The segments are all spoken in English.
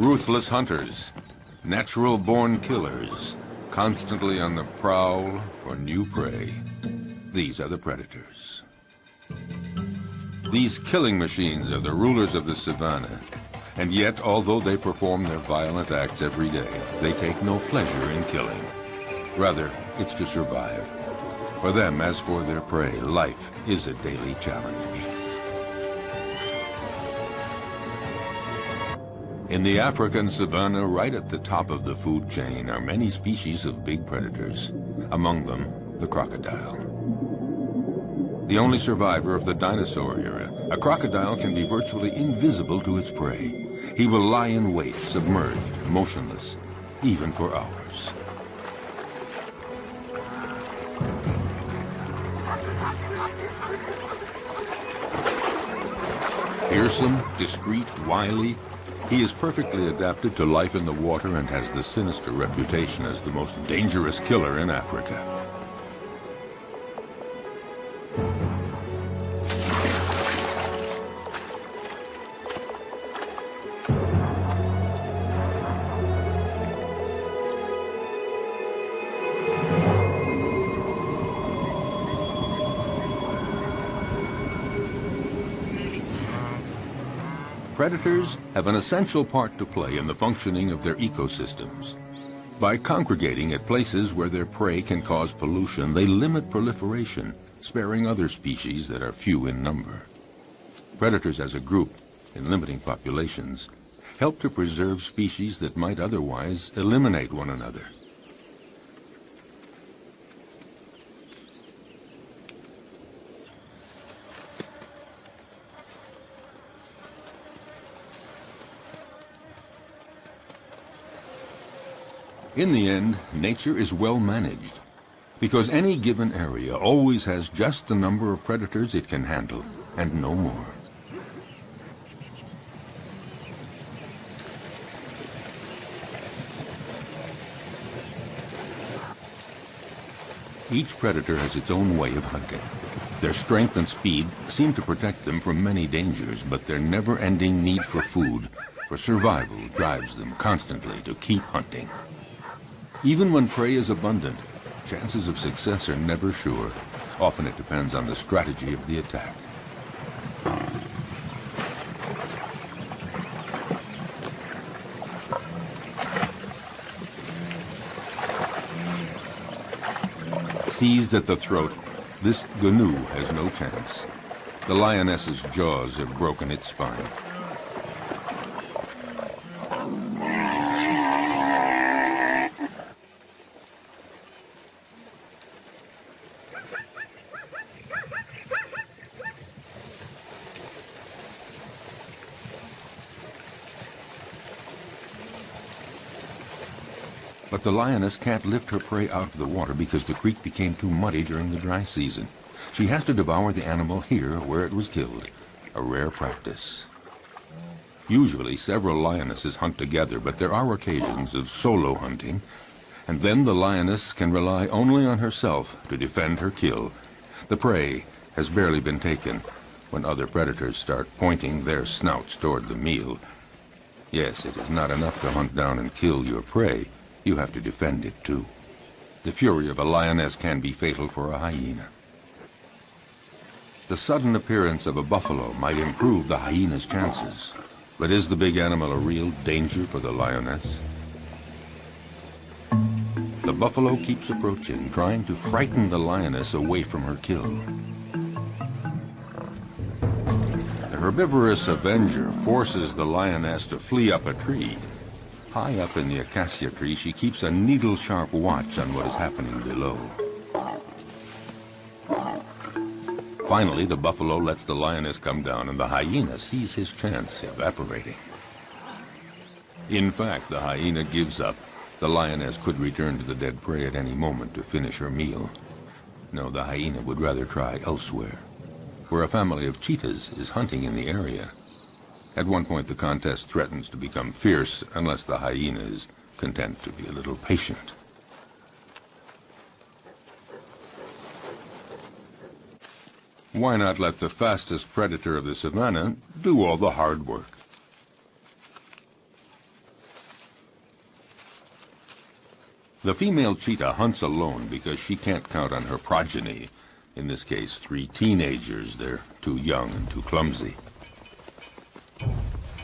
Ruthless hunters, natural-born killers, constantly on the prowl for new prey. These are the predators. These killing machines are the rulers of the savannah. And yet, although they perform their violent acts every day, they take no pleasure in killing. Rather, it's to survive. For them, as for their prey, life is a daily challenge. In the African savanna, right at the top of the food chain, are many species of big predators. Among them, the crocodile. The only survivor of the dinosaur era, a crocodile can be virtually invisible to its prey. He will lie in wait, submerged, motionless, even for hours. Fearsome, discreet, wily, he is perfectly adapted to life in the water and has the sinister reputation as the most dangerous killer in Africa. Predators have an essential part to play in the functioning of their ecosystems. By congregating at places where their prey can cause pollution, they limit proliferation, sparing other species that are few in number. Predators as a group, in limiting populations, help to preserve species that might otherwise eliminate one another. In the end, nature is well managed, because any given area always has just the number of predators it can handle, and no more. Each predator has its own way of hunting. Their strength and speed seem to protect them from many dangers, but their never-ending need for food, for survival, drives them constantly to keep hunting. Even when prey is abundant, chances of success are never sure. Often it depends on the strategy of the attack. Seized at the throat, this gnu has no chance. The lioness's jaws have broken its spine. But the lioness can't lift her prey out of the water because the creek became too muddy during the dry season. She has to devour the animal here where it was killed, a rare practice. Usually several lionesses hunt together, but there are occasions of solo hunting, and then the lioness can rely only on herself to defend her kill. The prey has barely been taken when other predators start pointing their snouts toward the meal. Yes, it is not enough to hunt down and kill your prey. You have to defend it, too. The fury of a lioness can be fatal for a hyena. The sudden appearance of a buffalo might improve the hyena's chances. But is the big animal a real danger for the lioness? The buffalo keeps approaching, trying to frighten the lioness away from her kill. The herbivorous avenger forces the lioness to flee up a tree. High up in the acacia tree, she keeps a needle-sharp watch on what is happening below. Finally, the buffalo lets the lioness come down, and the hyena sees his chance evaporating. In fact, the hyena gives up. The lioness could return to the dead prey at any moment to finish her meal. No, the hyena would rather try elsewhere, where a family of cheetahs is hunting in the area. At one point, the contest threatens to become fierce unless the hyena is content to be a little patient. Why not let the fastest predator of the savannah do all the hard work? The female cheetah hunts alone because she can't count on her progeny. In this case, 3 teenagers. They're too young and too clumsy.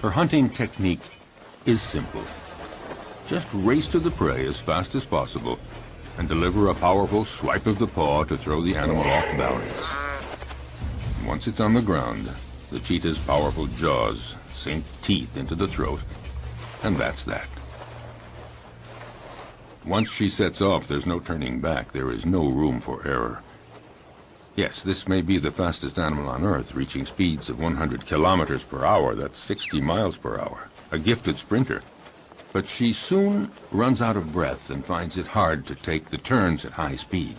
Her hunting technique is simple. Just race to the prey as fast as possible and deliver a powerful swipe of the paw to throw the animal off balance. Once it's on the ground, the cheetah's powerful jaws sink teeth into the throat, and that's that. Once she sets off, there's no turning back. There is no room for error. Yes, this may be the fastest animal on Earth, reaching speeds of 100 kilometers per hour. That's 60 miles per hour. A gifted sprinter. But she soon runs out of breath and finds it hard to take the turns at high speed.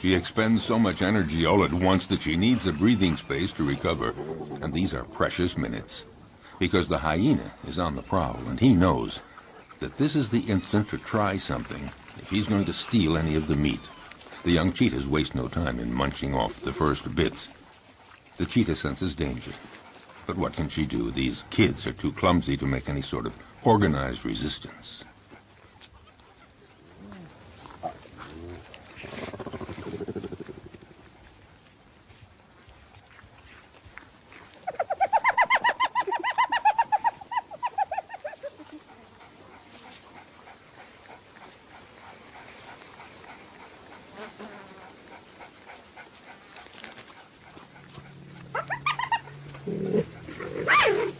She expends so much energy all at once that she needs a breathing space to recover, and these are precious minutes, because the hyena is on the prowl, and he knows that this is the instant to try something if he's going to steal any of the meat. The young cheetahs waste no time in munching off the first bits. The cheetah senses danger, but what can she do? These kids are too clumsy to make any sort of organized resistance.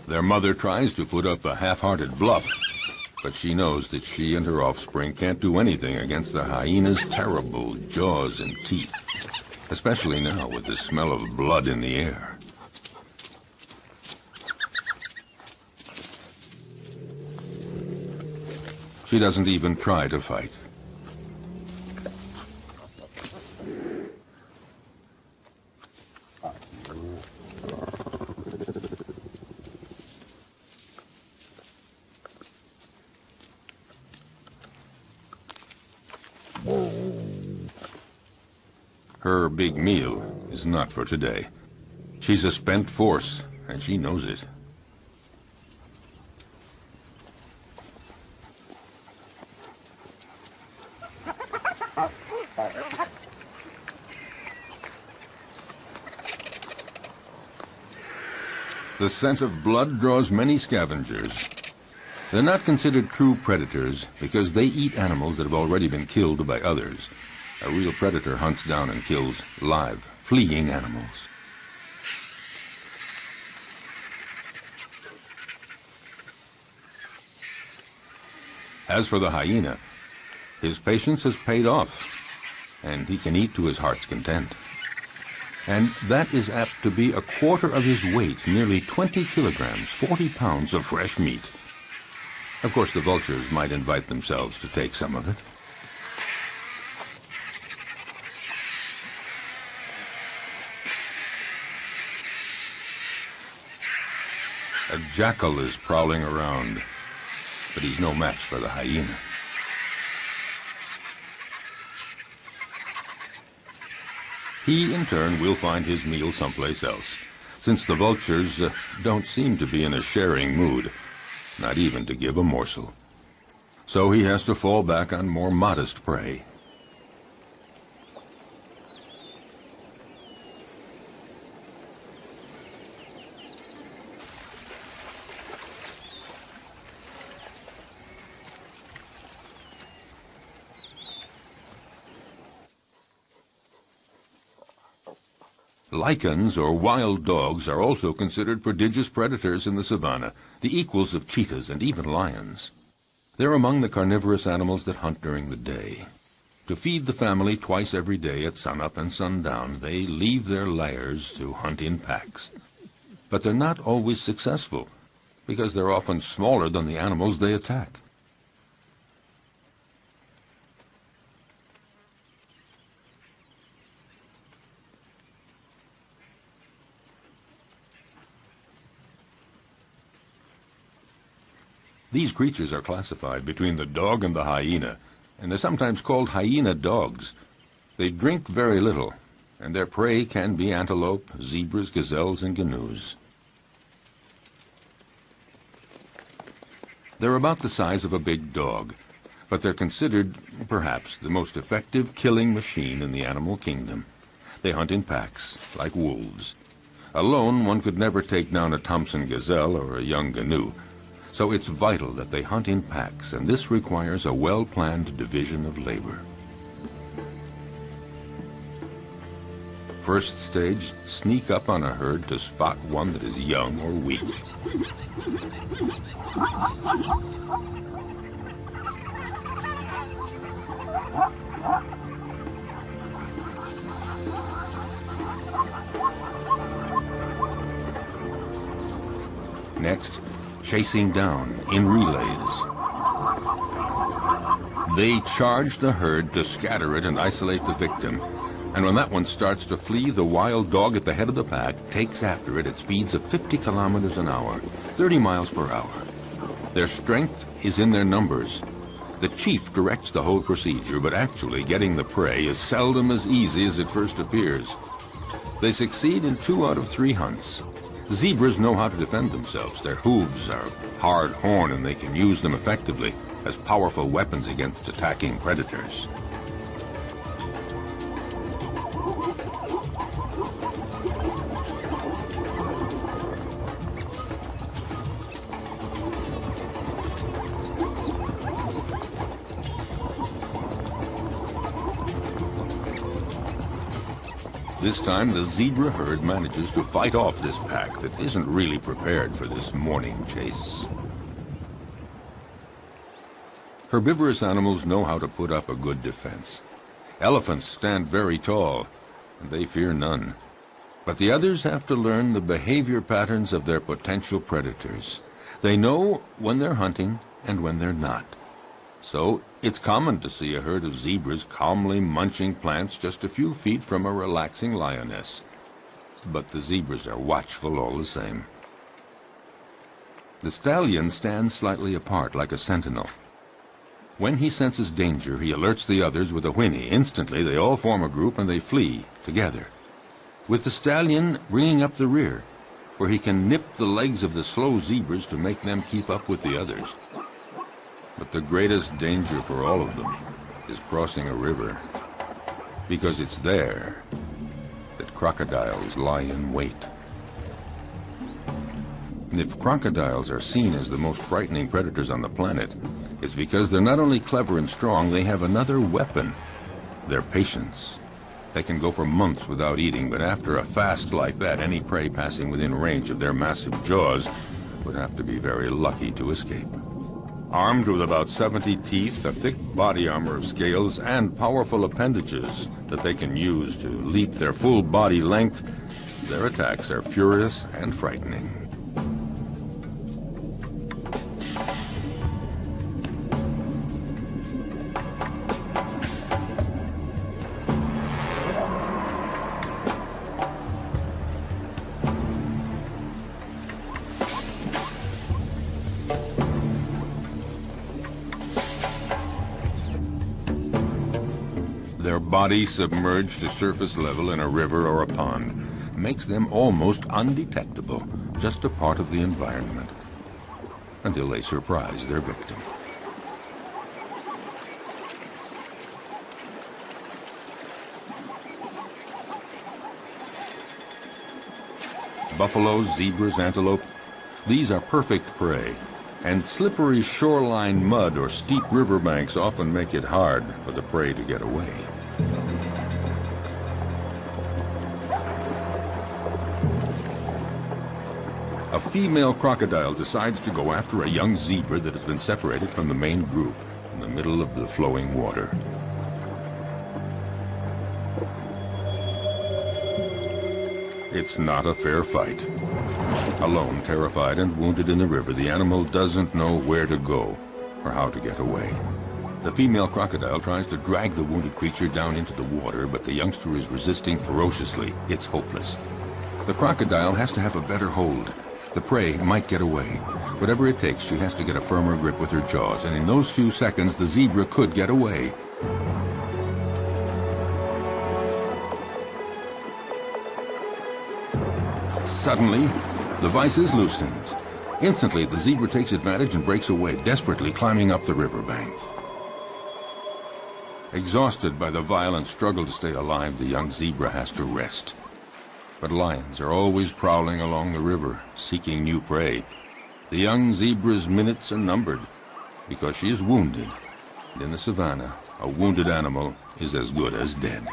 Their mother tries to put up a half-hearted bluff, but she knows that she and her offspring can't do anything against the hyena's terrible jaws and teeth, especially now with the smell of blood in the air. She doesn't even try to fight. Her big meal is not for today. She's a spent force, and she knows it. The scent of blood draws many scavengers. They're not considered true predators because they eat animals that have already been killed by others. A real predator hunts down and kills live, fleeing animals. As for the hyena, his patience has paid off, and he can eat to his heart's content. And that is apt to be a quarter of his weight, nearly 20 kilograms, 40 pounds of fresh meat. Of course, the vultures might invite themselves to take some of it. A jackal is prowling around, but he's no match for the hyena. He, in turn, will find his meal someplace else, since the vultures don't seem to be in a sharing mood, not even to give a morsel. So he has to fall back on more modest prey. Lichens, or wild dogs, are also considered prodigious predators in the savanna, the equals of cheetahs and even lions. They're among the carnivorous animals that hunt during the day. To feed the family twice every day at sunup and sundown, they leave their lairs to hunt in packs. But they're not always successful, because they're often smaller than the animals they attack. These creatures are classified between the dog and the hyena, and they're sometimes called hyena dogs. They drink very little, and their prey can be antelope, zebras, gazelles, and gnus. They're about the size of a big dog, but they're considered, perhaps, the most effective killing machine in the animal kingdom. They hunt in packs, like wolves. Alone, one could never take down a Thompson gazelle or a young gnu. So it's vital that they hunt in packs, and this requires a well-planned division of labor. First stage, sneak up on a herd to spot one that is young or weak. Next, chasing down in relays. They charge the herd to scatter it and isolate the victim. And when that one starts to flee, the wild dog at the head of the pack takes after it at speeds of 50 kilometers an hour, 30 miles per hour. Their strength is in their numbers. The chief directs the whole procedure, but actually getting the prey is seldom as easy as it first appears. They succeed in 2 out of 3 hunts. Zebras know how to defend themselves. Their hooves are hard horn, and they can use them effectively as powerful weapons against attacking predators. This time, the zebra herd manages to fight off this pack that isn't really prepared for this morning chase. Herbivorous animals know how to put up a good defense. Elephants stand very tall, and they fear none. But the others have to learn the behavior patterns of their potential predators. They know when they're hunting and when they're not. So it's common to see a herd of zebras calmly munching plants just a few feet from a relaxing lioness. But the zebras are watchful all the same. The stallion stands slightly apart like a sentinel. When he senses danger, he alerts the others with a whinny. Instantly, they all form a group and they flee together, with the stallion bringing up the rear, where he can nip the legs of the slow zebras to make them keep up with the others. But the greatest danger for all of them is crossing a river, because it's there that crocodiles lie in wait. If crocodiles are seen as the most frightening predators on the planet, it's because they're not only clever and strong, they have another weapon: their patience. They can go for months without eating, but after a fast like that, any prey passing within range of their massive jaws would have to be very lucky to escape. Armed with about 70 teeth, a thick body armor of scales, and powerful appendages that they can use to leap their full body length, their attacks are furious and frightening. Their body submerged to surface level in a river or a pond makes them almost undetectable, just a part of the environment, until they surprise their victim. Buffaloes, zebras, antelope, these are perfect prey. And slippery shoreline mud or steep riverbanks often make it hard for the prey to get away. A female crocodile decides to go after a young zebra that has been separated from the main group in the middle of the flowing water. It's not a fair fight. Alone, terrified and wounded in the river, the animal doesn't know where to go or how to get away. The female crocodile tries to drag the wounded creature down into the water, but the youngster is resisting ferociously. It's hopeless. The crocodile has to have a better hold. The prey might get away. Whatever it takes, she has to get a firmer grip with her jaws, and in those few seconds, the zebra could get away. Suddenly, the vise is loosened. Instantly, the zebra takes advantage and breaks away, desperately climbing up the riverbank. Exhausted by the violent struggle to stay alive, the young zebra has to rest. But lions are always prowling along the river, seeking new prey. The young zebra's minutes are numbered because she is wounded. And in the savannah, a wounded animal is as good as dead.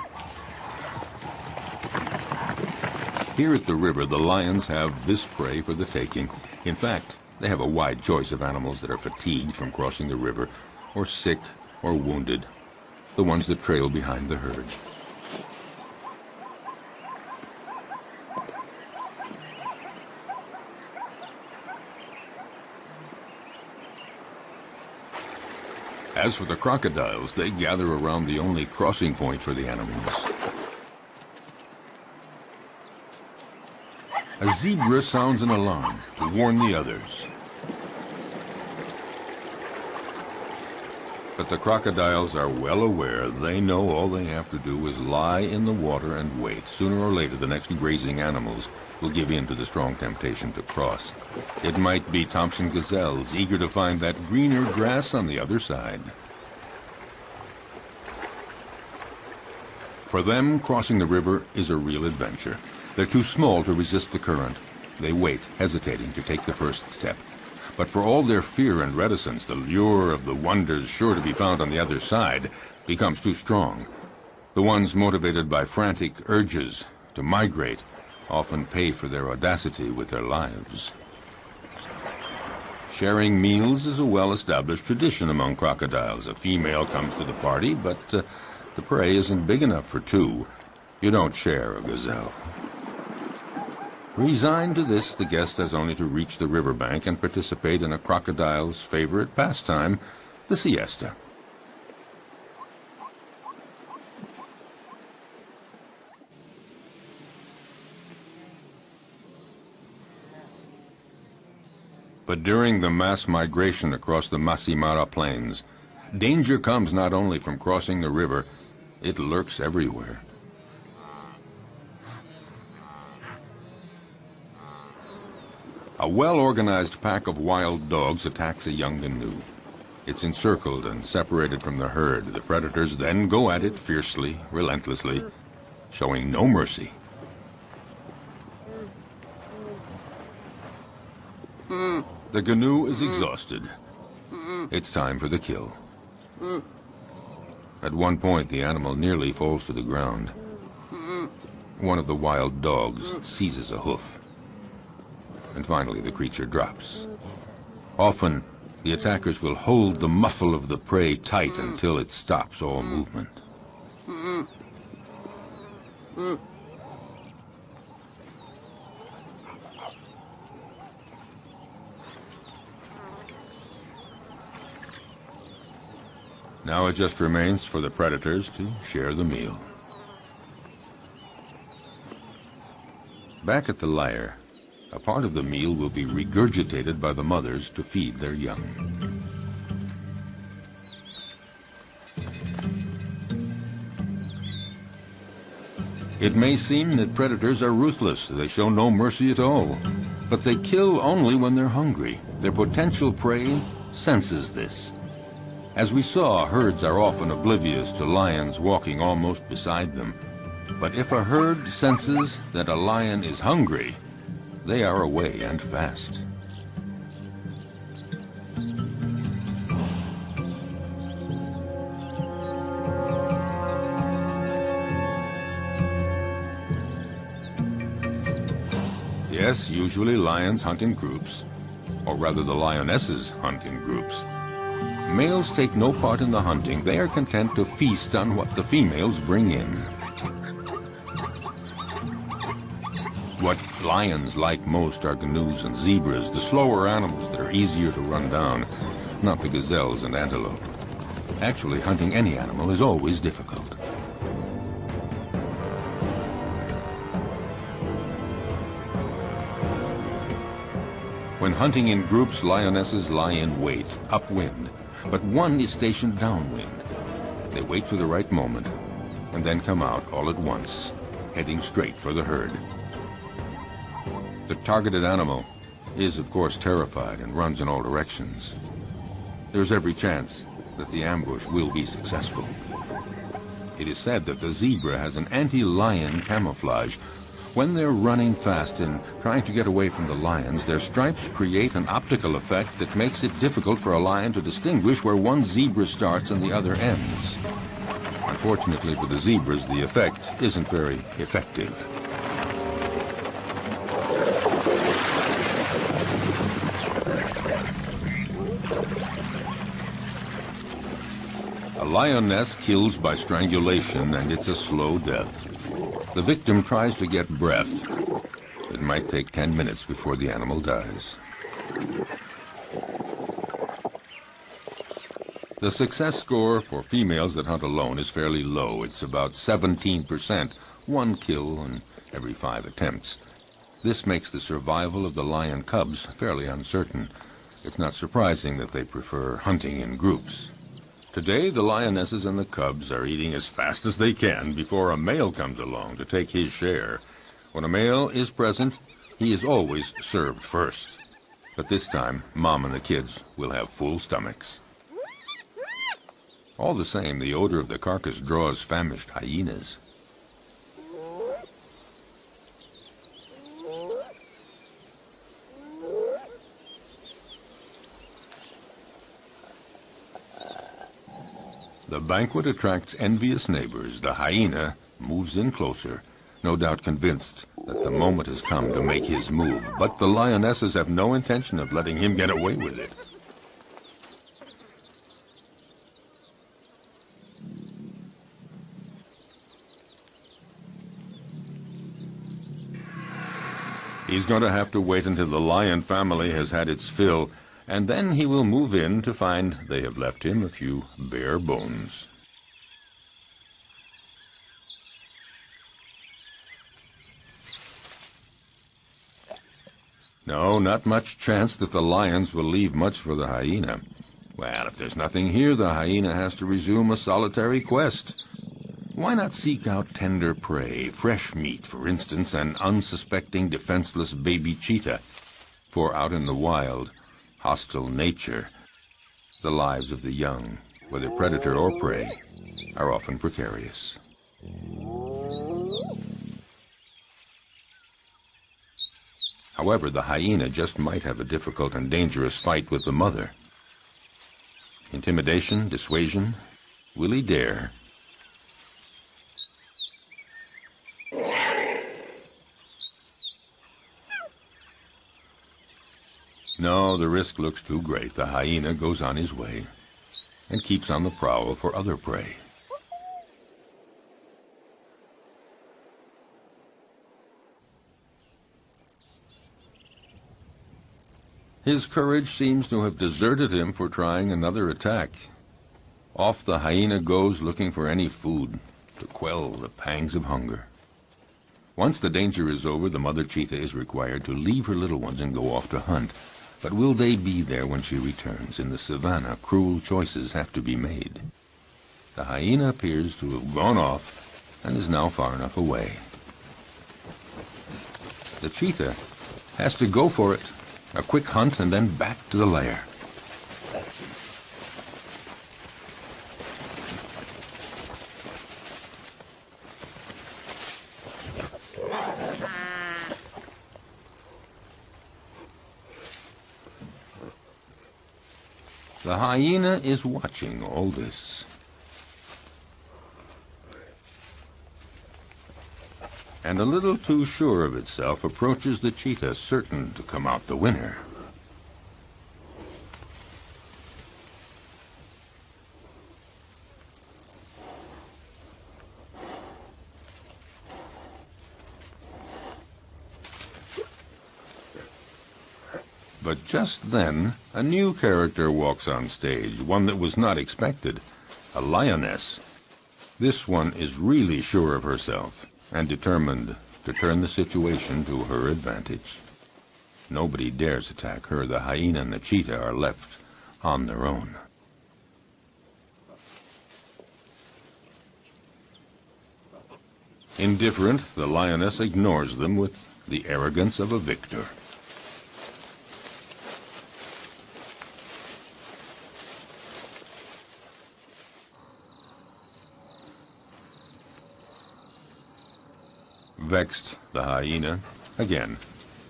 Here at the river, the lions have this prey for the taking. In fact, they have a wide choice of animals that are fatigued from crossing the river, or sick, or wounded, the ones that trail behind the herd. As for the crocodiles, they gather around the only crossing point for the animals. A zebra sounds an alarm to warn the others. But the crocodiles are well aware. They know all they have to do is lie in the water and wait. Sooner or later, the next grazing animals will give in to the strong temptation to cross. It might be Thompson gazelles, eager to find that greener grass on the other side. For them, crossing the river is a real adventure. They're too small to resist the current. They wait, hesitating to take the first step. But for all their fear and reticence, the lure of the wonders sure to be found on the other side becomes too strong. The ones motivated by frantic urges to migrate often pay for their audacity with their lives. Sharing meals is a well-established tradition among crocodiles. A female comes to the party, but the prey isn't big enough for two. You don't share a gazelle. Resigned to this, the guest has only to reach the riverbank and participate in a crocodile's favorite pastime, the siesta. But during the mass migration across the Maasai Mara plains, danger comes not only from crossing the river, it lurks everywhere. A well-organized pack of wild dogs attacks a young gnu. It's encircled and separated from the herd. The predators then go at it fiercely, relentlessly, showing no mercy. The gnu is exhausted. It's time for the kill. At one point, the animal nearly falls to the ground. One of the wild dogs seizes a hoof. And finally, the creature drops. Often, the attackers will hold the muffle of the prey tight until it stops all movement. Now it just remains for the predators to share the meal. Back at the lair, a part of the meal will be regurgitated by the mothers to feed their young. It may seem that predators are ruthless. They show no mercy at all. But they kill only when they're hungry. Their potential prey senses this. As we saw, herds are often oblivious to lions walking almost beside them. But if a herd senses that a lion is hungry, they are away and fast. Yes, usually lions hunt in groups, or rather the lionesses hunt in groups. Males take no part in the hunting. They are content to feast on what the females bring in. What lions like most are gnus and zebras, the slower animals that are easier to run down, not the gazelles and antelope. Actually, hunting any animal is always difficult. When hunting in groups, lionesses lie in wait, upwind, but one is stationed downwind. They wait for the right moment, and then come out all at once, heading straight for the herd. The targeted animal is, of course, terrified and runs in all directions. There's every chance that the ambush will be successful. It is said that the zebra has an anti-lion camouflage. When they're running fast and trying to get away from the lions, their stripes create an optical effect that makes it difficult for a lion to distinguish where one zebra starts and the other ends. Unfortunately for the zebras, the effect isn't very effective. A lioness kills by strangulation, and it's a slow death. The victim tries to get breath. It might take 10 minutes before the animal dies. The success score for females that hunt alone is fairly low. It's about 17%, one kill in every 5 attempts. This makes the survival of the lion cubs fairly uncertain. It's not surprising that they prefer hunting in groups. Today, the lionesses and the cubs are eating as fast as they can before a male comes along to take his share. When a male is present, he is always served first. But this time, Mom and the kids will have full stomachs. All the same, the odor of the carcass draws famished hyenas. The banquet attracts envious neighbors. The hyena moves in closer, no doubt convinced that the moment has come to make his move. But the lionesses have no intention of letting him get away with it. He's going to have to wait until the lion family has had its fill, and then he will move in to find they have left him a few bare bones. No, not much chance that the lions will leave much for the hyena. Well, if there's nothing here, the hyena has to resume a solitary quest. Why not seek out tender prey, fresh meat, for instance, an unsuspecting, defenseless baby cheetah? For out in the wild, hostile nature, the lives of the young, whether predator or prey, are often precarious. However, the hyena just might have a difficult and dangerous fight with the mother. Intimidation, dissuasion, will he dare? No, the risk looks too great. The hyena goes on his way and keeps on the prowl for other prey. His courage seems to have deserted him for trying another attack. Off the hyena goes looking for any food to quell the pangs of hunger. Once the danger is over, the mother cheetah is required to leave her little ones and go off to hunt. But will they be there when she returns? In the savannah, cruel choices have to be made. The hyena appears to have gone off and is now far enough away. The cheetah has to go for it. A quick hunt and then back to the lair. The hyena is watching all this. And a little too sure of itself approaches the cheetah, certain to come out the winner. But just then, a new character walks on stage, one that was not expected, a lioness. This one is really sure of herself and determined to turn the situation to her advantage. Nobody dares attack her. The hyena and the cheetah are left on their own. Indifferent, the lioness ignores them with the arrogance of a victor. Vexed, the hyena, again,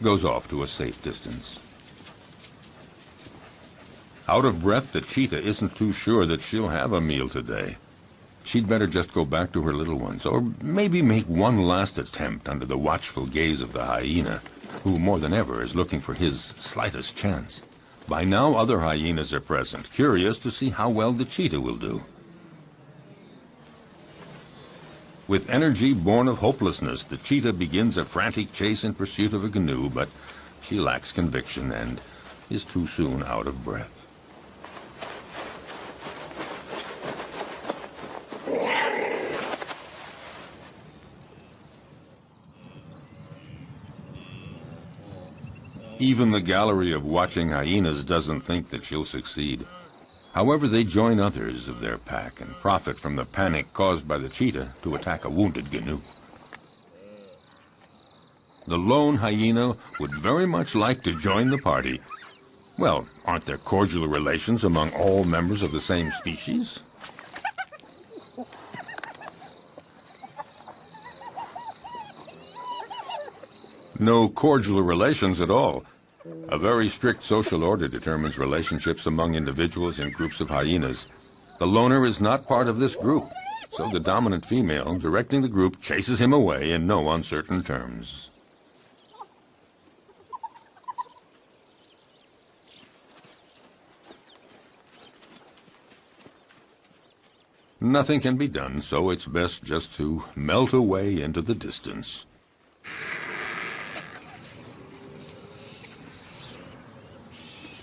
goes off to a safe distance. Out of breath, the cheetah isn't too sure that she'll have a meal today. She'd better just go back to her little ones, or maybe make one last attempt under the watchful gaze of the hyena, who more than ever is looking for his slightest chance. By now, other hyenas are present, curious to see how well the cheetah will do. With energy born of hopelessness, the cheetah begins a frantic chase in pursuit of a canoe, but she lacks conviction and is too soon out of breath. Even the gallery of watching hyenas doesn't think that she'll succeed. However, they join others of their pack and profit from the panic caused by the cheetah to attack a wounded canoe. The lone hyena would very much like to join the party. Well, aren't there cordial relations among all members of the same species? No cordial relations at all. A very strict social order determines relationships among individuals in groups of hyenas. The loner is not part of this group, so the dominant female directing the group chases him away in no uncertain terms. Nothing can be done, so it's best just to melt away into the distance.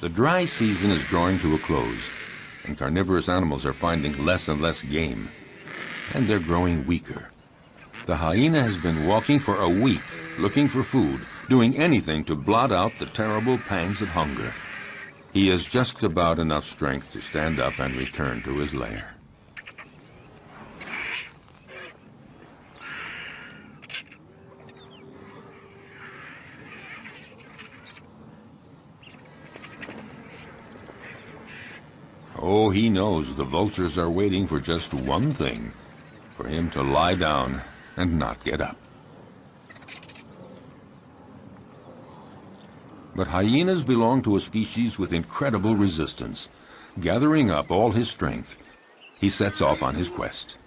The dry season is drawing to a close, and carnivorous animals are finding less and less game, and they're growing weaker. The hyena has been walking for a week, looking for food, doing anything to blot out the terrible pangs of hunger. He has just about enough strength to stand up and return to his lair. Oh, he knows the vultures are waiting for just one thing, for him to lie down and not get up. But hyenas belong to a species with incredible resistance. Gathering up all his strength, he sets off on his quest.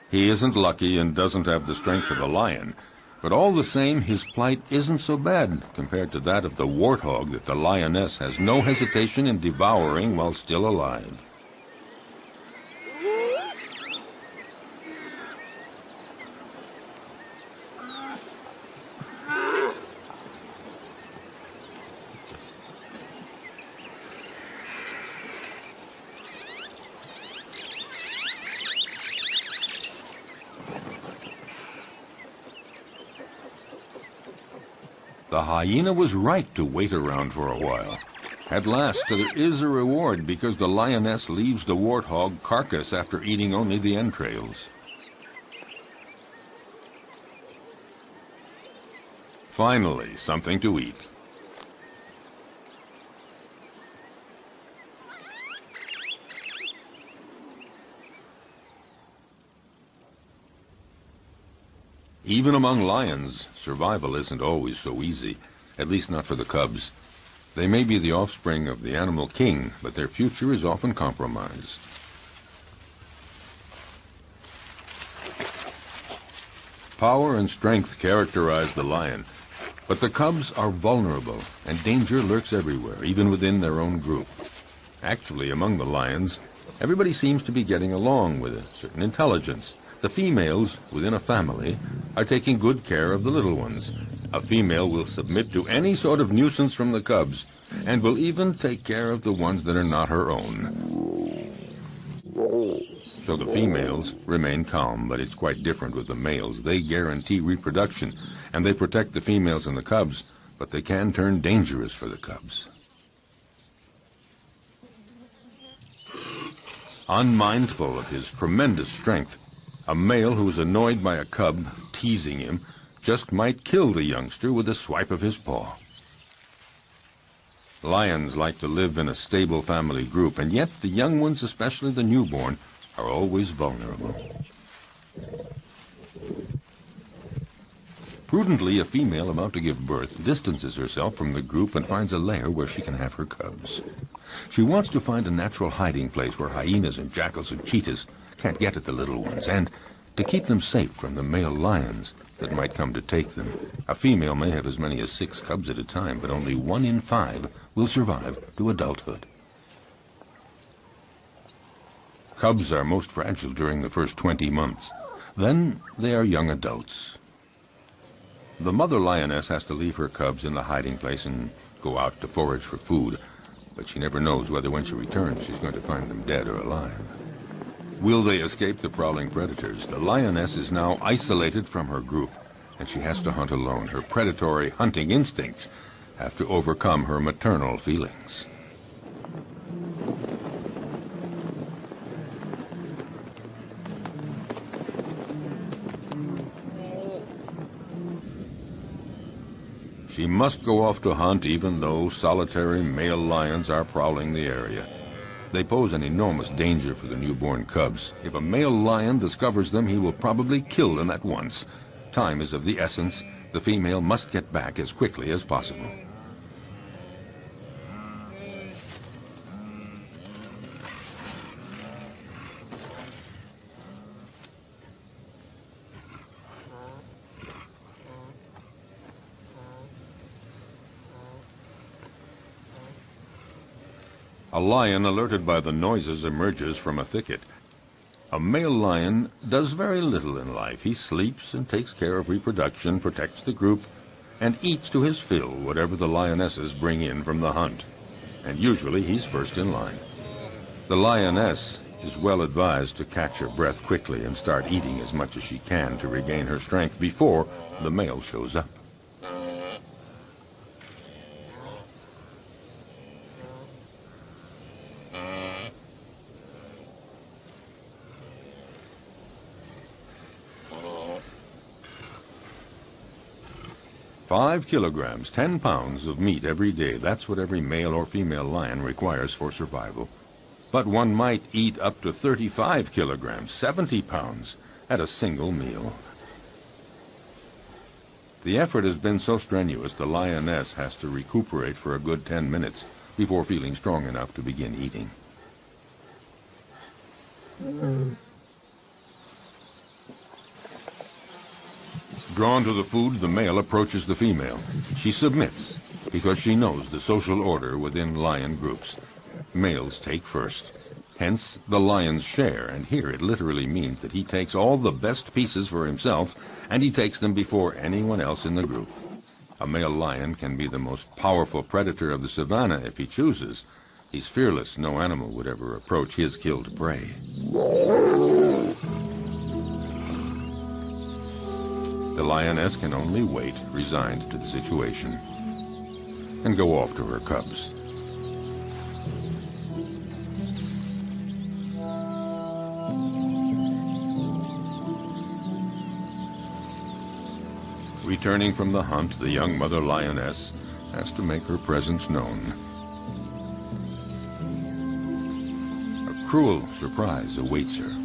He isn't lucky and doesn't have the strength of a lion, but all the same, his plight isn't so bad compared to that of the warthog that the lioness has no hesitation in devouring while still alive. The hyena was right to wait around for a while. At last, there is a reward because the lioness leaves the warthog carcass after eating only the entrails. Finally, something to eat. Even among lions, survival isn't always so easy, at least not for the cubs. They may be the offspring of the animal king, but their future is often compromised. Power and strength characterize the lion, but the cubs are vulnerable, and danger lurks everywhere, even within their own group. Actually, among the lions, everybody seems to be getting along with a certain intelligence. The females within a family are taking good care of the little ones. A female will submit to any sort of nuisance from the cubs, and will even take care of the ones that are not her own. So the females remain calm, but it's quite different with the males. They guarantee reproduction, and they protect the females and the cubs, but they can turn dangerous for the cubs. Unmindful of his tremendous strength, a male who is annoyed by a cub teasing him just might kill the youngster with a swipe of his paw. Lions like to live in a stable family group, and yet the young ones, especially the newborn, are always vulnerable. Prudently, a female about to give birth distances herself from the group and finds a lair where she can have her cubs. She wants to find a natural hiding place where hyenas and jackals and cheetahs can't get at the little ones, and to keep them safe from the male lions that might come to take them. A female may have as many as 6 cubs at a time, but only 1 in 5 will survive to adulthood. Cubs are most fragile during the first 20 months. Then they are young adults. The mother lioness has to leave her cubs in the hiding place and go out to forage for food, but she never knows whether when she returns she's going to find them dead or alive. Will they escape the prowling predators? The lioness is now isolated from her group, and she has to hunt alone. Her predatory hunting instincts have to overcome her maternal feelings. She must go off to hunt even though solitary male lions are prowling the area. They pose an enormous danger for the newborn cubs. If a male lion discovers them, he will probably kill them at once. Time is of the essence. The female must get back as quickly as possible. A lion, alerted by the noises, emerges from a thicket. A male lion does very little in life. He sleeps and takes care of reproduction, protects the group, and eats to his fill whatever the lionesses bring in from the hunt. And usually he's first in line. The lioness is well advised to catch her breath quickly and start eating as much as she can to regain her strength before the male shows up. Five kilograms, 10 pounds of meat every day. That's what every male or female lion requires for survival. But one might eat up to 35 kilograms, 70 pounds, at a single meal. The effort has been so strenuous, the lioness has to recuperate for a good 10 minutes before feeling strong enough to begin eating. Drawn to the food, the male approaches the female. She submits because she knows the social order within lion groups. Males take first. Hence the lion's share, and here it literally means that he takes all the best pieces for himself, and he takes them before anyone else in the group. A male lion can be the most powerful predator of the savannah if he chooses. He's fearless. No animal would ever approach his killed prey. The lioness can only wait, resigned to the situation, and go off to her cubs. Returning from the hunt, the young mother lioness has to make her presence known. A cruel surprise awaits her.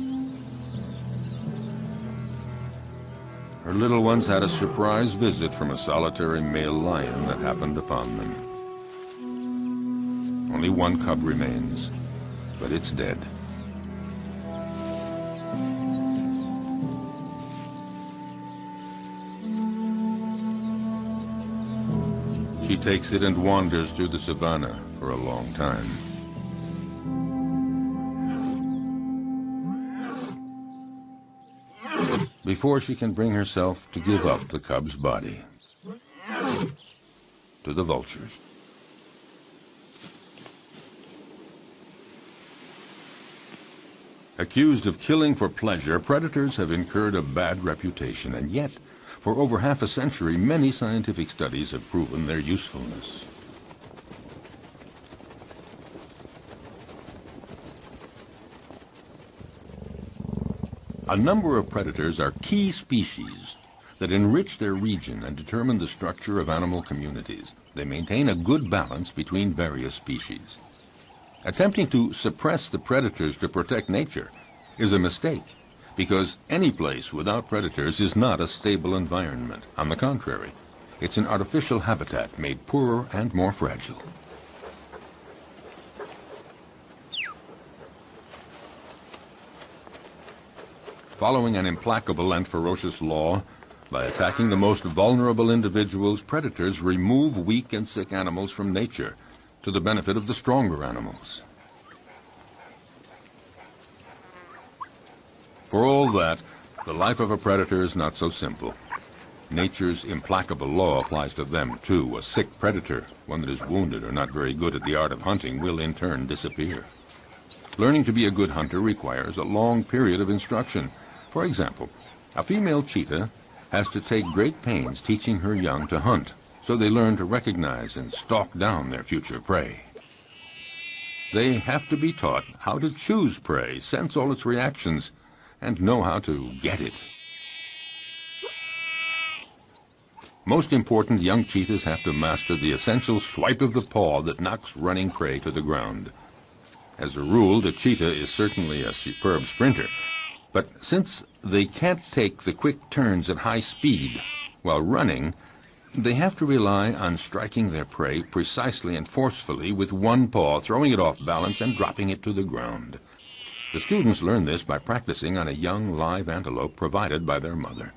Her little ones had a surprise visit from a solitary male lion that happened upon them. Only one cub remains, but it's dead. She takes it and wanders through the savannah for a long time. Before she can bring herself to give up the cub's body to the vultures. Accused of killing for pleasure, predators have incurred a bad reputation, and yet, for over half a century, many scientific studies have proven their usefulness. A number of predators are key species that enrich their region and determine the structure of animal communities. They maintain a good balance between various species. Attempting to suppress the predators to protect nature is a mistake, because any place without predators is not a stable environment. On the contrary, it's an artificial habitat made poorer and more fragile. Following an implacable and ferocious law, by attacking the most vulnerable individuals, predators remove weak and sick animals from nature to the benefit of the stronger animals. For all that, the life of a predator is not so simple. Nature's implacable law applies to them, too. A sick predator, one that is wounded or not very good at the art of hunting, will in turn disappear. Learning to be a good hunter requires a long period of instruction. For example, a female cheetah has to take great pains teaching her young to hunt, so they learn to recognize and stalk down their future prey. They have to be taught how to choose prey, sense all its reactions, and know how to get it. Most important, young cheetahs have to master the essential swipe of the paw that knocks running prey to the ground. As a rule, the cheetah is certainly a superb sprinter, but since they can't take the quick turns at high speed while running, they have to rely on striking their prey precisely and forcefully with one paw, throwing it off balance and dropping it to the ground. The students learn this by practicing on a young live antelope provided by their mother.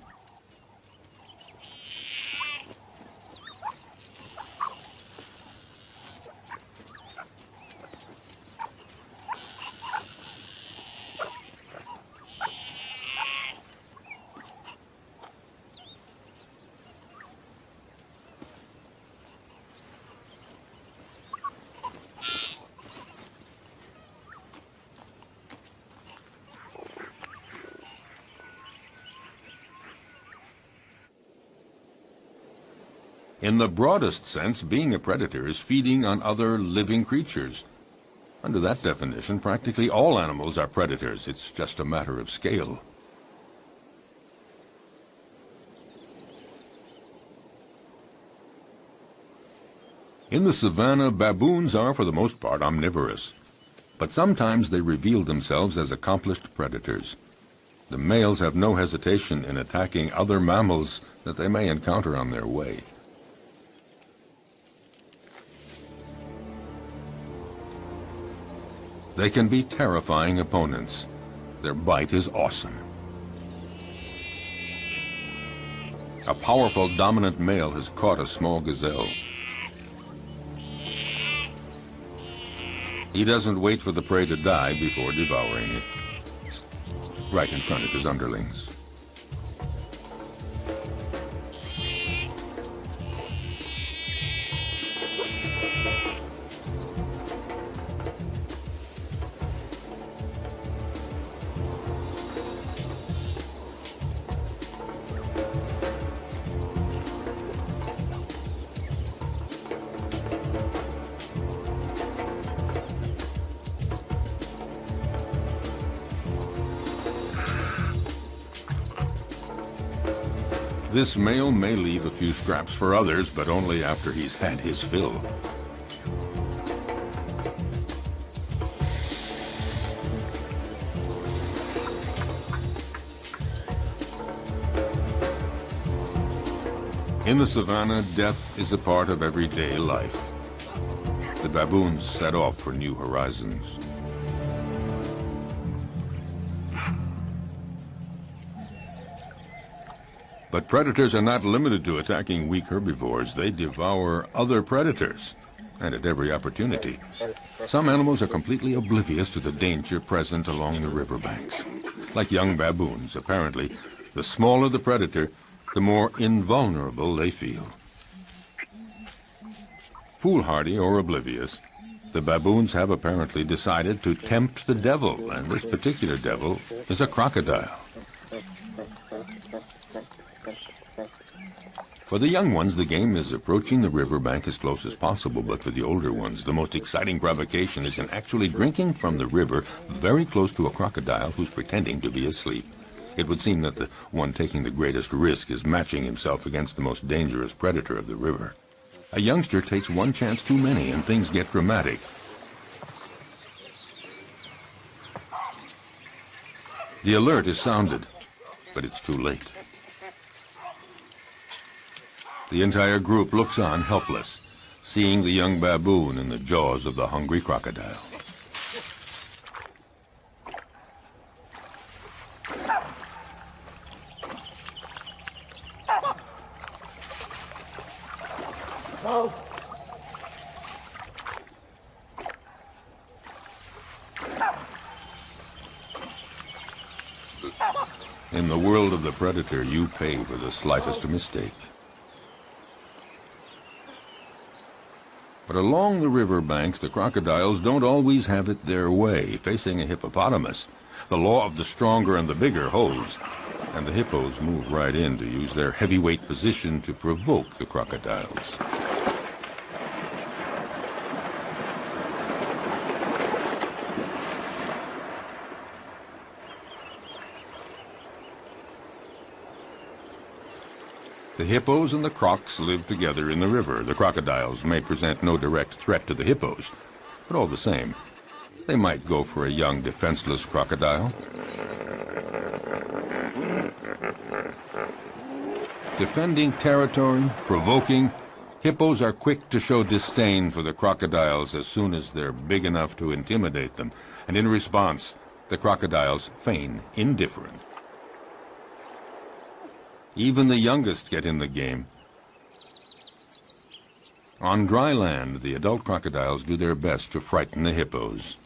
In the broadest sense, being a predator is feeding on other living creatures. Under that definition, practically all animals are predators. It's just a matter of scale. In the savannah, baboons are, for the most part, omnivorous. But sometimes they reveal themselves as accomplished predators. The males have no hesitation in attacking other mammals that they may encounter on their way. They can be terrifying opponents. Their bite is awesome. A powerful dominant male has caught a small gazelle. He doesn't wait for the prey to die before devouring it, right in front of his underlings. This male may leave a few scraps for others, but only after he's had his fill. In the savannah, death is a part of everyday life. The baboons set off for new horizons. But predators are not limited to attacking weak herbivores. They devour other predators, and at every opportunity. Some animals are completely oblivious to the danger present along the riverbanks. Like young baboons, apparently, the smaller the predator, the more invulnerable they feel. Foolhardy or oblivious, the baboons have apparently decided to tempt the devil, and this particular devil is a crocodile. For the young ones, the game is approaching the riverbank as close as possible, but for the older ones, the most exciting provocation is in actually drinking from the river very close to a crocodile who's pretending to be asleep. It would seem that the one taking the greatest risk is matching himself against the most dangerous predator of the river. A youngster takes one chance too many and things get dramatic. The alert is sounded, but it's too late. The entire group looks on helpless, seeing the young baboon in the jaws of the hungry crocodile. In the world of the predator, you pay for the slightest mistake. But along the river banks, the crocodiles don't always have it their way. Facing a hippopotamus, the law of the stronger and the bigger holds, and the hippos move right in to use their heavyweight position to provoke the crocodiles. The hippos and the crocs live together in the river. The crocodiles may present no direct threat to the hippos, but all the same, they might go for a young, defenseless crocodile. Defending territory, provoking, hippos are quick to show disdain for the crocodiles as soon as they're big enough to intimidate them, and in response, the crocodiles feign indifference. Even the youngest get in the game. On dry land, the adult crocodiles do their best to frighten the hippos.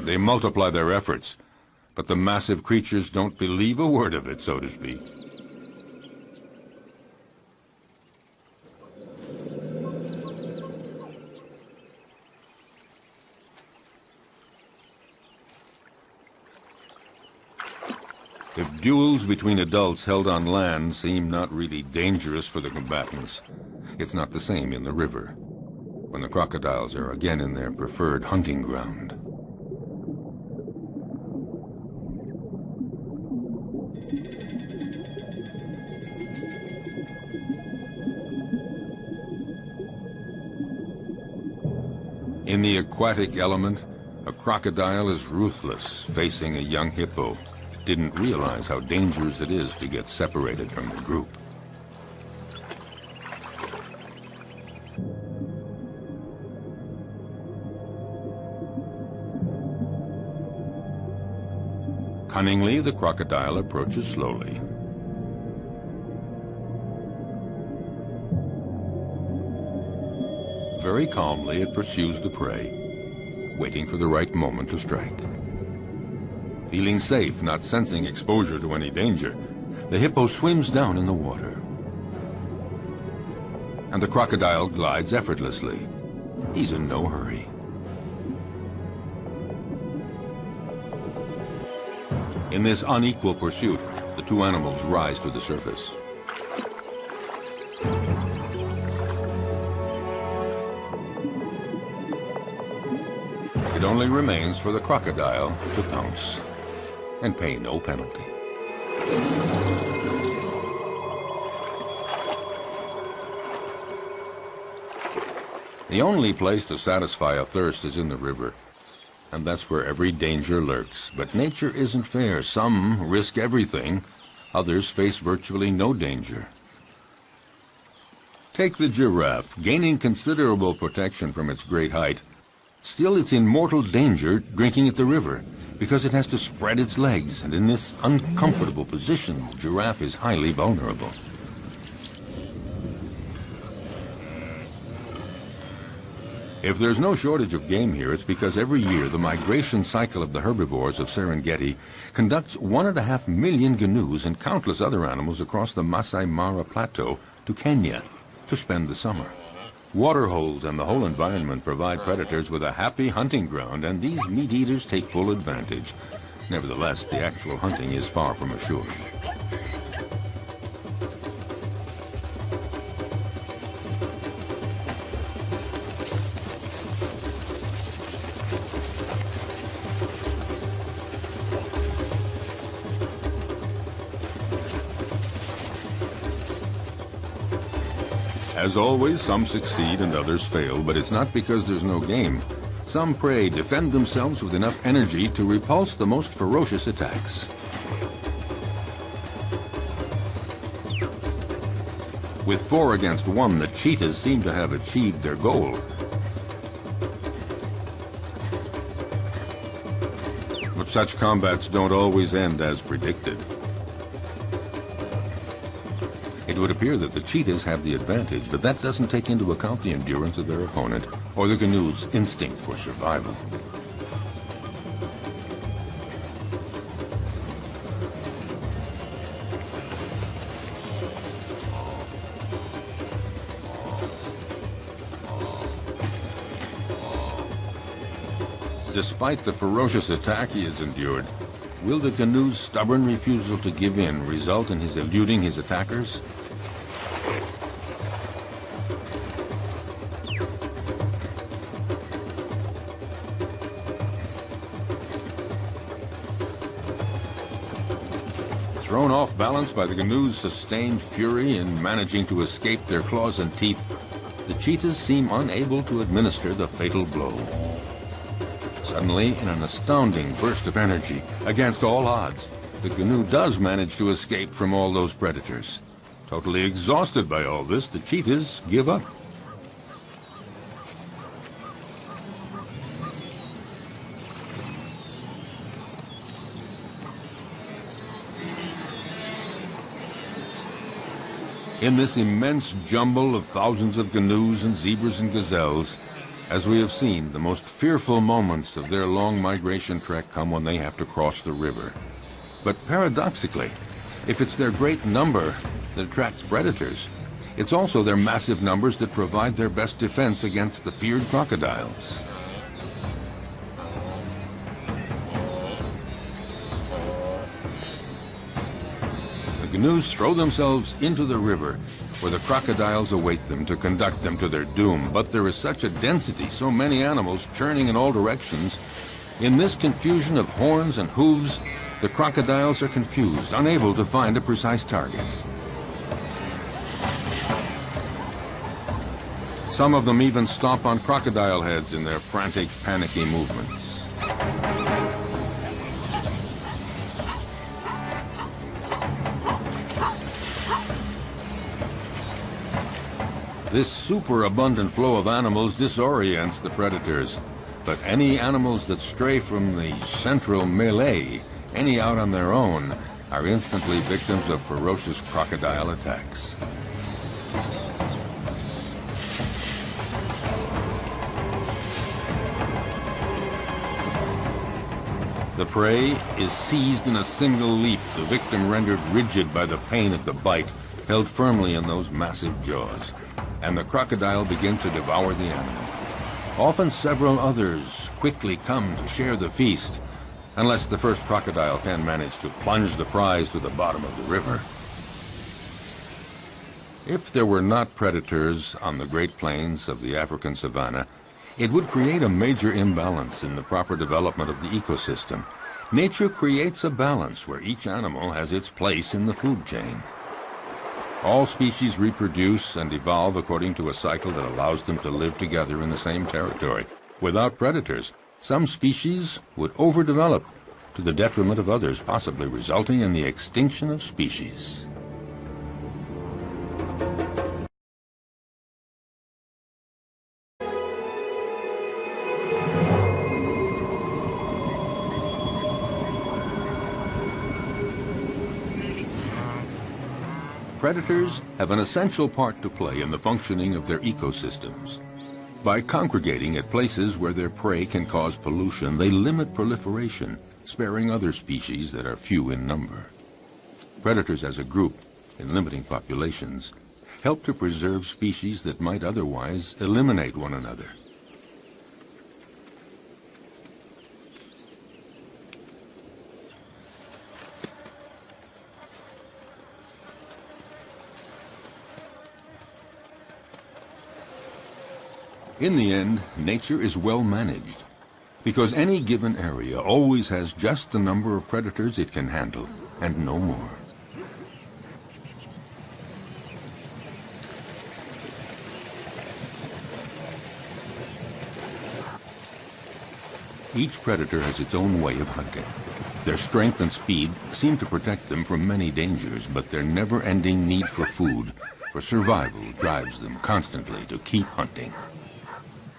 They multiply their efforts, but the massive creatures don't believe a word of it, so to speak. If duels between adults held on land seem not really dangerous for the combatants, it's not the same in the river, when the crocodiles are again in their preferred hunting ground. In the aquatic element, a crocodile is ruthless, facing a young hippo. Didn't realize how dangerous it is to get separated from the group. Cunningly, the crocodile approaches slowly. Very calmly, it pursues the prey, waiting for the right moment to strike. Feeling safe, not sensing exposure to any danger, the hippo swims down in the water. And the crocodile glides effortlessly. He's in no hurry. In this unequal pursuit, the two animals rise to the surface. It only remains for the crocodile to pounce and pay no penalty. The only place to satisfy a thirst is in the river, and that's where every danger lurks. But nature isn't fair. Some risk everything, others face virtually no danger. Take the giraffe, gaining considerable protection from its great height. Still, it's in mortal danger drinking at the river, because it has to spread its legs, and in this uncomfortable position, the giraffe is highly vulnerable. If there's no shortage of game here, it's because every year the migration cycle of the herbivores of Serengeti conducts 1.5 million gnus and countless other animals across the Maasai Mara Plateau to Kenya to spend the summer. Waterholes and the whole environment provide predators with a happy hunting ground, and these meat-eaters take full advantage. Nevertheless, the actual hunting is far from assured. As always, some succeed and others fail, but it's not because there's no game. Some prey defend themselves with enough energy to repulse the most ferocious attacks. With 4 against 1, the cheetahs seem to have achieved their goal. But such combats don't always end as predicted. It would appear that the cheetahs have the advantage, but that doesn't take into account the endurance of their opponent or the canoe's instinct for survival. Despite the ferocious attack he has endured, will the canoe's stubborn refusal to give in result in his eluding his attackers? Thrown off balance by the canoe's sustained fury in managing to escape their claws and teeth, the cheetahs seem unable to administer the fatal blow. Suddenly, in an astounding burst of energy, against all odds, the canoe does manage to escape from all those predators. Totally exhausted by all this, the cheetahs give up. In this immense jumble of thousands of canoes and zebras and gazelles, as we have seen, the most fearful moments of their long migration trek come when they have to cross the river. But paradoxically, if it's their great number that attracts predators, it's also their massive numbers that provide their best defense against the feared crocodiles. The canoes throw themselves into the river, where the crocodiles await them to conduct them to their doom. But there is such a density, so many animals churning in all directions. In this confusion of horns and hooves, the crocodiles are confused, unable to find a precise target. Some of them even stomp on crocodile heads in their frantic, panicky movements. This superabundant flow of animals disorients the predators, but any animals that stray from the central melee, any out on their own, are instantly victims of ferocious crocodile attacks. The prey is seized in a single leap, the victim rendered rigid by the pain of the bite, held firmly in those massive jaws, and the crocodile begins to devour the animal. Often several others quickly come to share the feast, unless the first crocodile can manage to plunge the prize to the bottom of the river. If there were not predators on the Great Plains of the African savanna, it would create a major imbalance in the proper development of the ecosystem. Nature creates a balance where each animal has its place in the food chain. All species reproduce and evolve according to a cycle that allows them to live together in the same territory. Without predators, some species would overdevelop to the detriment of others, possibly resulting in the extinction of species. Predators have an essential part to play in the functioning of their ecosystems. By congregating at places where their prey can cause pollution, they limit proliferation, sparing other species that are few in number. Predators as a group, in limiting populations, help to preserve species that might otherwise eliminate one another. In the end, nature is well managed, because any given area always has just the number of predators it can handle, and no more. Each predator has its own way of hunting. Their strength and speed seem to protect them from many dangers, but their never-ending need for food, for survival, drives them constantly to keep hunting.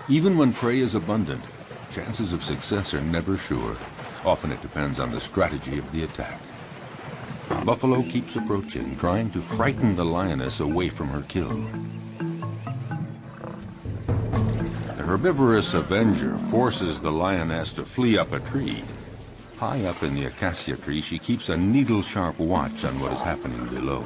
Even when prey is abundant, chances of success are never sure. Often it depends on the strategy of the attack. Buffalo keeps approaching, trying to frighten the lioness away from her kill. The herbivorous avenger forces the lioness to flee up a tree. High up in the acacia tree, she keeps a needle-sharp watch on what is happening below.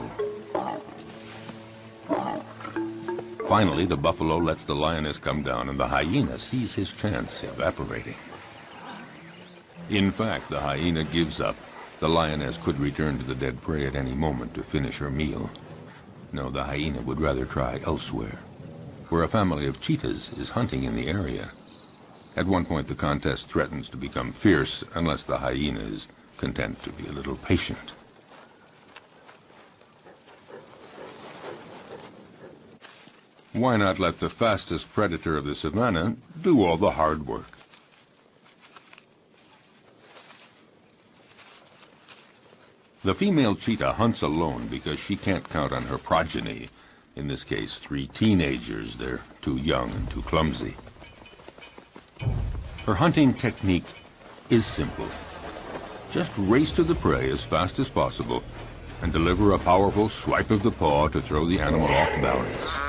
Finally, the buffalo lets the lioness come down, and the hyena sees his chance evaporating. In fact, the hyena gives up. The lioness could return to the dead prey at any moment to finish her meal. No, the hyena would rather try elsewhere, where a family of cheetahs is hunting in the area. At one point, the contest threatens to become fierce unless the hyena is content to be a little patient. Why not let the fastest predator of the savannah do all the hard work? The female cheetah hunts alone because she can't count on her progeny. In this case, 3 teenagers. They're too young and too clumsy. Her hunting technique is simple. Just race to the prey as fast as possible and deliver a powerful swipe of the paw to throw the animal off balance.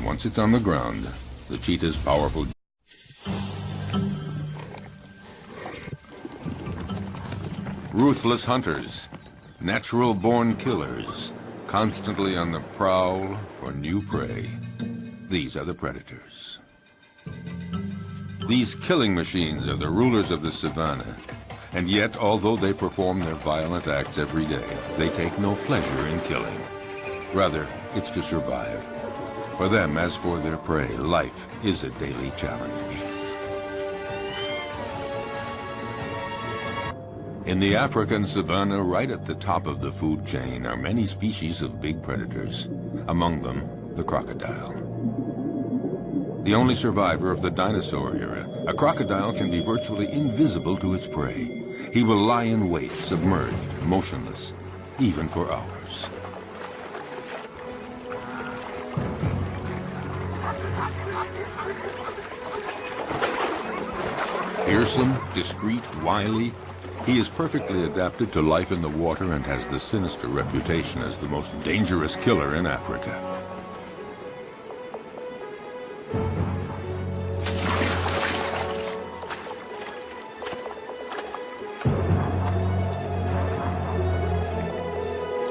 Once it's on the ground, the cheetah's powerful ruthless hunters, natural-born killers, constantly on the prowl for new prey. These are the predators. These killing machines are the rulers of the savannah, and yet, although they perform their violent acts every day, they take no pleasure in killing. Rather, it's to survive. For them, as for their prey, life is a daily challenge. In the African savanna, right at the top of the food chain, are many species of big predators. Among them, the crocodile. The only survivor of the dinosaur era, a crocodile can be virtually invisible to its prey. He will lie in wait, submerged, motionless, even for hours. Fearsome, discreet, wily, he is perfectly adapted to life in the water and has the sinister reputation as the most dangerous killer in Africa.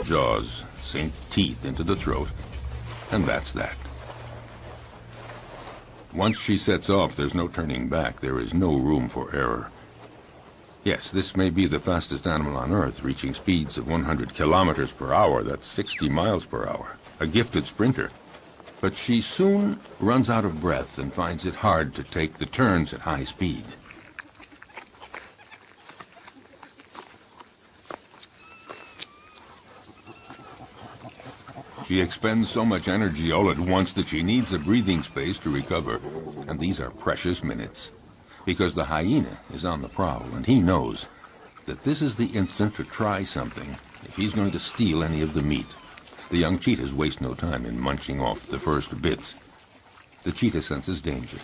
Jaws sink teeth into the throat, and that's that. Once she sets off, there's no turning back. There is no room for error. Yes, this may be the fastest animal on Earth, reaching speeds of 100 kilometers per hour. That's 60 miles per hour. A gifted sprinter. But she soon runs out of breath and finds it hard to take the turns at high speed. She expends so much energy all at once that she needs a breathing space to recover. And these are precious minutes. Because the hyena is on the prowl, and he knows that this is the instant to try something if he's going to steal any of the meat. The young cheetahs waste no time in munching off the first bits. The cheetah senses danger.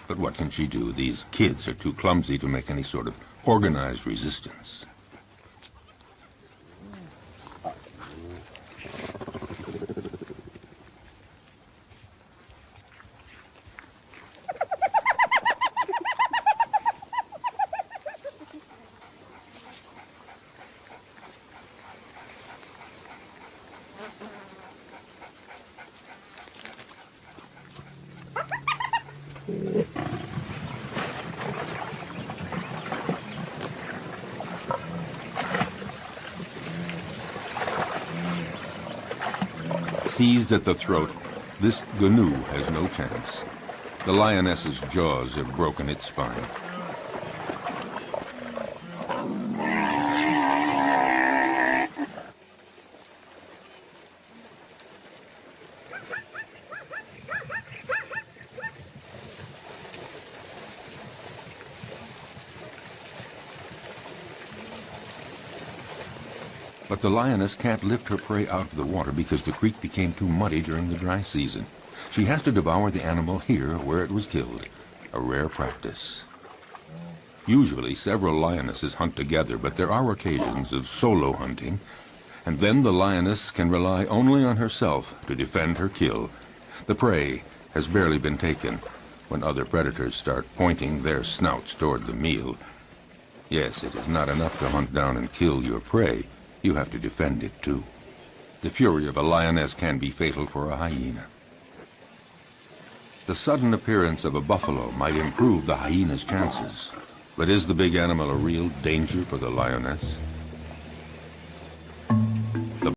But what can she do? These kids are too clumsy to make any sort of organized resistance. Seized at the throat, this gnu has no chance. The lioness's jaws have broken its spine. But the lioness can't lift her prey out of the water because the creek became too muddy during the dry season. She has to devour the animal here where it was killed, a rare practice. Usually several lionesses hunt together, but there are occasions of solo hunting, and then the lioness can rely only on herself to defend her kill. The prey has barely been taken when other predators start pointing their snouts toward the meal. Yes, it is not enough to hunt down and kill your prey. You have to defend it too. The fury of a lioness can be fatal for a hyena. The sudden appearance of a buffalo might improve the hyena's chances. But is the big animal a real danger for the lioness?